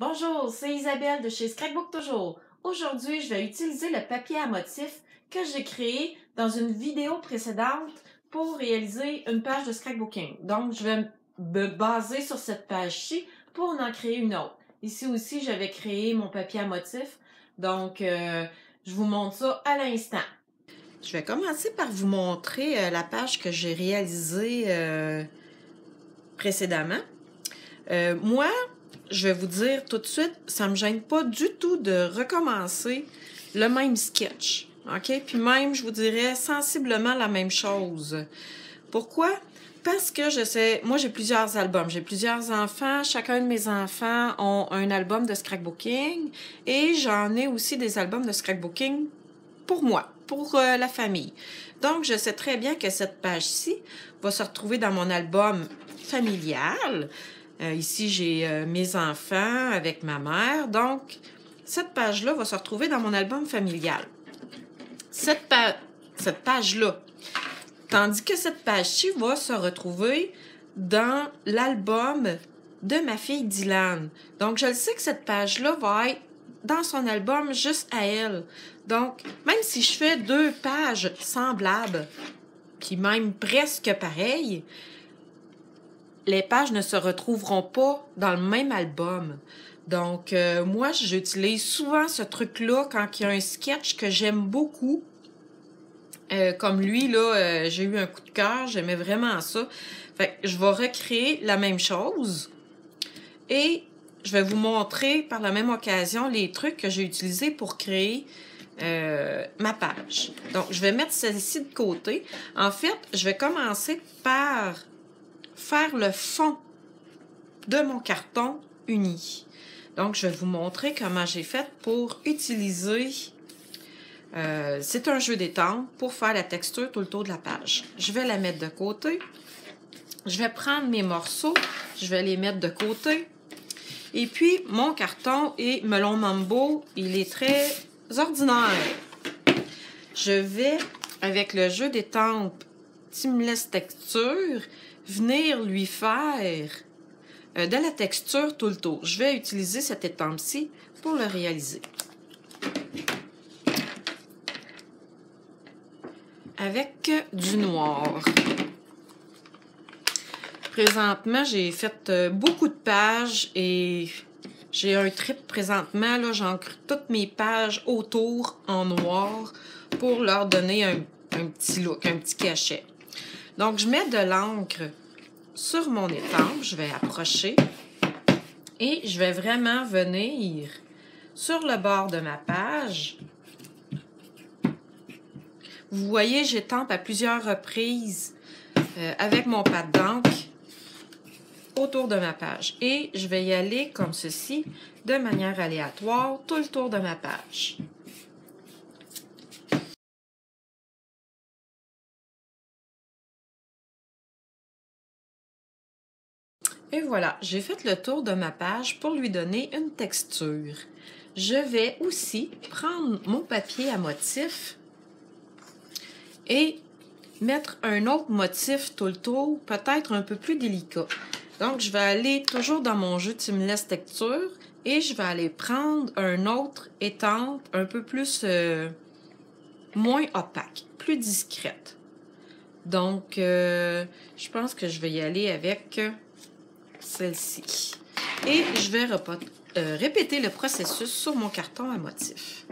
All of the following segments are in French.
Bonjour, c'est Isabelle de chez Scrapbook Toujours. Aujourd'hui, je vais utiliser le papier à motifs que j'ai créé dans une vidéo précédente pour réaliser une page de scrapbooking. Donc, je vais me baser sur cette page-ci pour en créer une autre. Ici aussi, j'avais créé mon papier à motifs. Donc, je vous montre ça à l'instant. Je vais commencer par vous montrer la page que j'ai réalisée précédemment. Moi, je vais vous dire tout de suite, ça ne me gêne pas du tout de recommencer le même sketch. OK? Puis même, je vous dirais sensiblement la même chose. Pourquoi? Parce que moi j'ai plusieurs albums, j'ai plusieurs enfants, chacun de mes enfants ont un album de scrapbooking et j'en ai aussi des albums de scrapbooking pour moi, pour la famille. Donc, je sais très bien que cette page-ci va se retrouver dans mon album familial. Ici, j'ai mes enfants avec ma mère. Donc, cette page-là va se retrouver dans mon album familial. Cette page-là. Tandis que cette page-ci va se retrouver dans l'album de ma fille Dylan. Donc, je le sais que cette page-là va être dans son album juste à elle. Donc, même si je fais deux pages semblables, puis même presque pareilles, les pages ne se retrouveront pas dans le même album. Donc, moi, j'utilise souvent ce truc-là quand il y a un sketch que j'aime beaucoup. Comme lui, là, j'ai eu un coup de cœur, j'aimais vraiment ça. Fait que je vais recréer la même chose. Et je vais vous montrer par la même occasion les trucs que j'ai utilisés pour créer ma page. Donc, je vais mettre celle-ci de côté. En fait, je vais commencer par faire le fond de mon carton uni. Donc, je vais vous montrer comment j'ai fait pour utiliser... c'est un jeu d'étampe pour faire la texture tout le tour de la page. Je vais la mettre de côté. Je vais prendre mes morceaux. Je vais les mettre de côté. Et puis, mon carton est Melon Mambo. Il est très ordinaire. Je vais, avec le jeu d'étampe Timeless Texture, venir lui faire de la texture tout le tour. Je vais utiliser cette étampe-ci pour le réaliser. Avec du noir. Présentement, j'ai fait beaucoup de pages et j'ai un trip présentement. Là, j'encre toutes mes pages autour en noir pour leur donner un petit look, un petit cachet. Donc, je mets de l'encre sur mon étampe. Je vais approcher et je vais vraiment venir sur le bord de ma page. Vous voyez, j'étampe à plusieurs reprises avec mon pad d'encre autour de ma page. Et je vais y aller comme ceci, de manière aléatoire, tout le tour de ma page. Et voilà, j'ai fait le tour de ma page pour lui donner une texture. Je vais aussi prendre mon papier à motif et mettre un autre motif tout le tour, peut-être un peu plus délicat. Donc, je vais aller toujours dans mon jeu Timeless Texture et je vais aller prendre un autre étampe un peu plus, moins opaque, plus discrète. Donc, je pense que je vais y aller avec celle-ci. Et je vais répéter le processus sur mon carton à motif.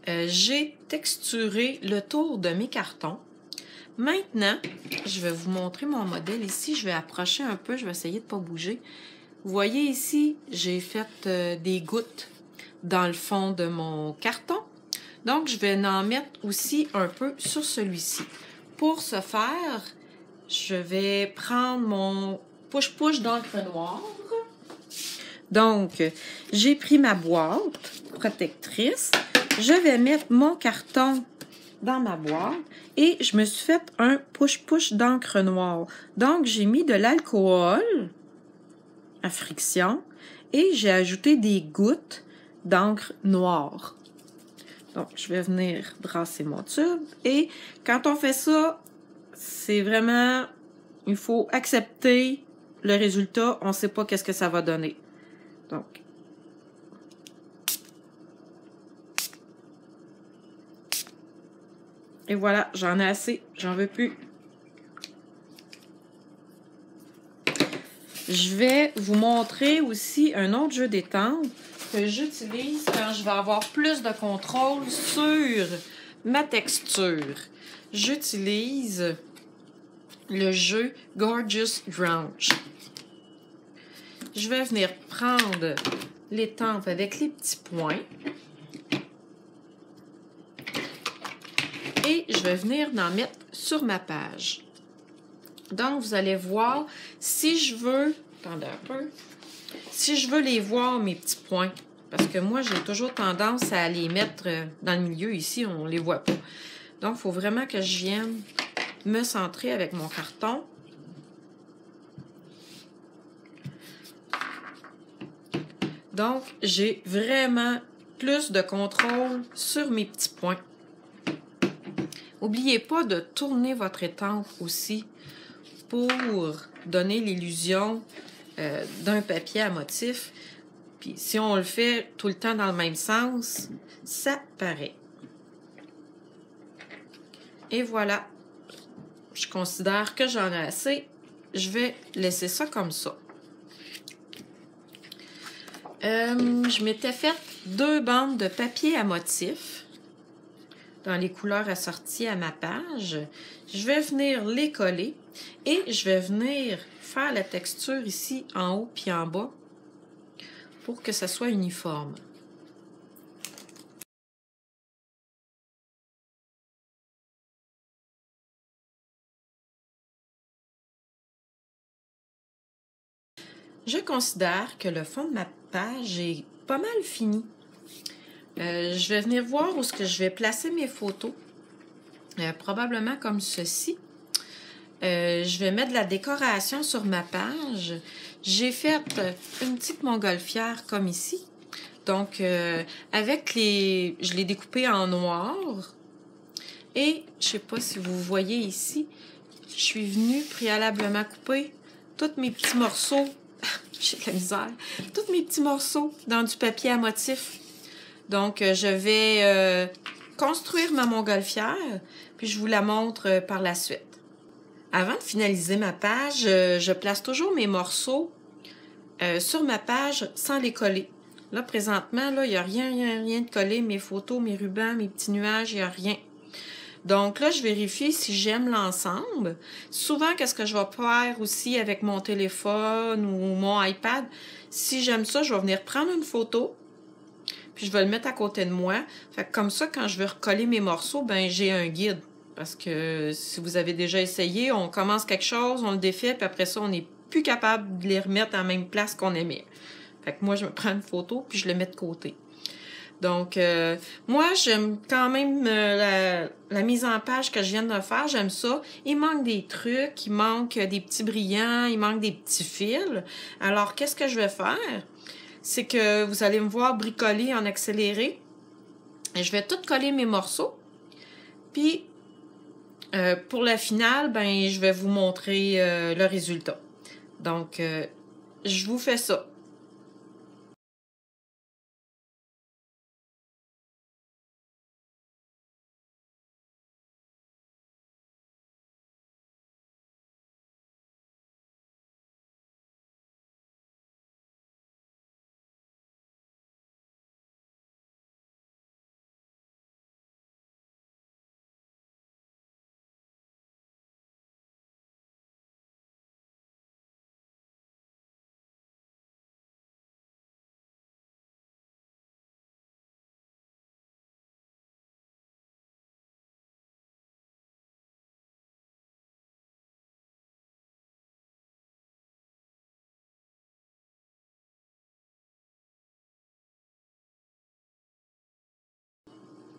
J'ai texturé le tour de mes cartons. Maintenant, je vais vous montrer mon modèle ici. Je vais approcher un peu, je vais essayer de ne pas bouger. Vous voyez ici, j'ai fait des gouttes dans le fond de mon carton. Donc, je vais en mettre aussi un peu sur celui-ci. Pour ce faire, je vais prendre mon push-push d'encre noire. Donc, j'ai pris ma boîte protectrice. Je vais mettre mon carton dans ma boîte et je me suis fait un push-push d'encre noire. Donc, j'ai mis de l'alcool à friction et j'ai ajouté des gouttes d'encre noire. Donc, je vais venir brasser mon tube. Et quand on fait ça, c'est vraiment... Il faut accepter le résultat. On ne sait pas qu'est-ce que ça va donner. Donc... Et voilà, j'en ai assez. J'en veux plus. Je vais vous montrer aussi un autre jeu d'étampe que j'utilise quand je vais avoir plus de contrôle sur ma texture. J'utilise le jeu Gorgeous Grunge. Je vais venir prendre l'étampe avec les petits points. Et je vais venir en mettre sur ma page. Donc, vous allez voir, si je veux... Attendez un peu. Si je veux les voir, mes petits points, parce que moi, j'ai toujours tendance à les mettre dans le milieu. Ici, on ne les voit pas. Donc, il faut vraiment que je vienne me centrer avec mon carton. Donc, j'ai vraiment plus de contrôle sur mes petits points. N'oubliez pas de tourner votre étampe aussi pour donner l'illusion d'un papier à motif. Puis si on le fait tout le temps dans le même sens, ça paraît. Et voilà. Je considère que j'en ai assez. Je vais laisser ça comme ça. Je m'étais fait 2 bandes de papier à motif dans les couleurs assorties à ma page. Je vais venir les coller et je vais venir faire la texture ici en haut puis en bas pour que ça soit uniforme. Je considère que le fond de ma page est pas mal fini. Je vais venir voir où est-ce que je vais placer mes photos. Probablement comme ceci. Je vais mettre de la décoration sur ma page. J'ai fait une petite montgolfière comme ici. Donc, avec les... Je l'ai découpé en noir. Et, je ne sais pas si vous voyez ici, je suis venue préalablement couper tous mes petits morceaux. J'ai de la misère. Tous mes petits morceaux dans du papier à motif. Donc, je vais construire ma montgolfière, puis je vous la montre par la suite. Avant de finaliser ma page, je place toujours mes morceaux sur ma page sans les coller. Là, présentement, là, il n'y a rien de collé. Mes photos, mes rubans, mes petits nuages, il n'y a rien. Donc là, je vérifie si j'aime l'ensemble. Souvent, qu'est-ce que je vais faire aussi avec mon téléphone ou mon iPad? Si j'aime ça, je vais venir prendre une photo, puis je vais le mettre à côté de moi. Fait que comme ça, quand je vais recoller mes morceaux, ben j'ai un guide. Parce que si vous avez déjà essayé, on commence quelque chose, on le défait, puis après ça, on n'est plus capable de les remettre à la même place qu'on aimait. Fait que moi, je me prends une photo, puis je le mets de côté. Donc, moi, j'aime quand même la mise en page que je viens de faire. J'aime ça. Il manque des trucs, il manque des petits brillants, il manque des petits fils. Alors, qu'est-ce que je vais faire? C'est que vous allez me voir bricoler en accéléré. Et je vais tout coller mes morceaux. Puis, pour la finale, ben, je vais vous montrer le résultat. Donc, je vous fais ça.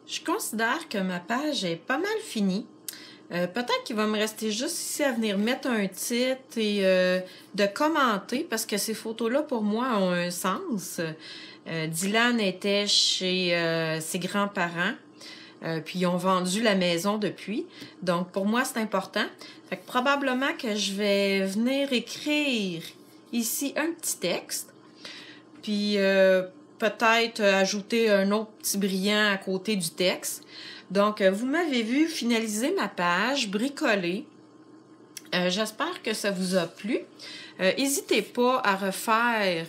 Je considère que ma page est pas mal finie. Peut-être qu'il va me rester juste ici à venir mettre un titre et de commenter parce que ces photos-là, pour moi, ont un sens. Dylan était chez ses grands-parents. Puis ils ont vendu la maison depuis. Donc pour moi, c'est important. Fait que probablement que je vais venir écrire ici un petit texte. Puis peut-être ajouter un autre petit brillant à côté du texte. Donc vous m'avez vu finaliser ma page, bricoler. J'espère que ça vous a plu. N'hésitez pas à refaire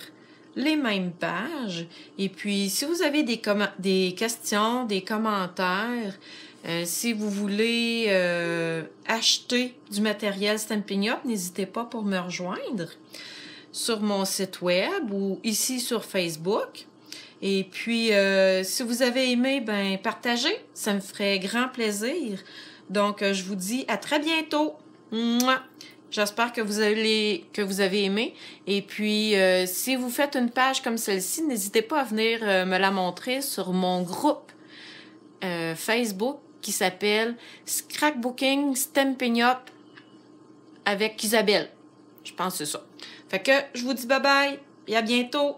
les mêmes pages. Et puis, si vous avez des questions, des commentaires, si vous voulez acheter du matériel Stampin' Up, n'hésitez pas pour me rejoindre sur mon site web ou ici sur Facebook. Et puis, si vous avez aimé, ben partagez. Ça me ferait grand plaisir. Donc, je vous dis à très bientôt. Mouah! J'espère que vous avez aimé. Et puis, si vous faites une page comme celle-ci, n'hésitez pas à venir me la montrer sur mon groupe Facebook qui s'appelle Scrapbooking Stampin' Up avec Isabelle. Je pense que c'est ça. Fait que je vous dis bye bye et à bientôt.